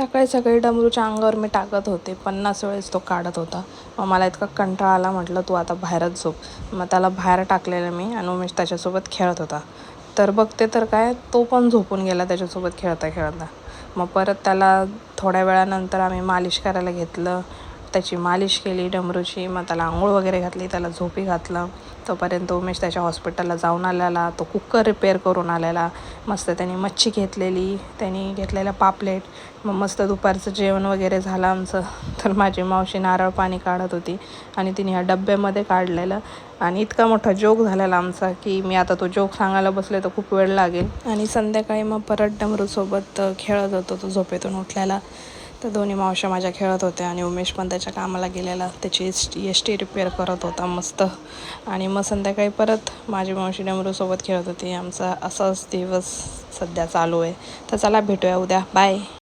सकाळी सकाळी डमरूच्या अंगावर मी टाकत होते. 50 वेळेस तो काढत होता. मग मला इतका कंटाळा आला, म्हटलं तू आता बाहेरच झोप. मग त्याला बाहेर टाकलेलं मी आणि उमेश त्याच्यासोबत खेळत होता. तर बघते तर काय, तो पण झोपून गेला त्याच्यासोबत खेळता खेळता. मग परत त्याला थोड्या वेळानंतर आम्ही मालिश करायला घेतलं. त्याची मालिश केली डमरूची. मग त्याला आंघोळ वगैरे घातली, त्याला झोपी घातलं. तोपर्यंत उमेश त्याच्या हॉस्पिटलला जाऊन आलेला. तो कुकर रिपेअर करून आलेला. मस्त त्यांनी मच्छी घेतलेली, त्यांनी घेतलेलं पापलेट. मग मस्त दुपारचं जेवण वगैरे झालं आमचं. तर माझी मावशी नारळ पाणी काढत होती आणि तिने ह्या डब्यामध्ये काढलेलं. आणि इतका मोठा जोक झालेला आमचा की मी आता तो जोक सांगायला बसले तर खूप वेळ लागेल. आणि संध्याकाळी मग परत डमरूसोबत खेळत होतो. तो झोपेतून उठलेला. तर दोन्ही मावश्या माझ्या खेळत होत्या आणि उमेश पण त्याच्या कामाला गेलेला. त्याची एस टी रिपेअर करत होता मस्त. आणि मग संध्याकाळी परत माझी मावशी डमरूसोबत खेळत होती. आमचा असाच दिवस सध्या चालू आहे. तर चला भेटूया उद्या. बाय.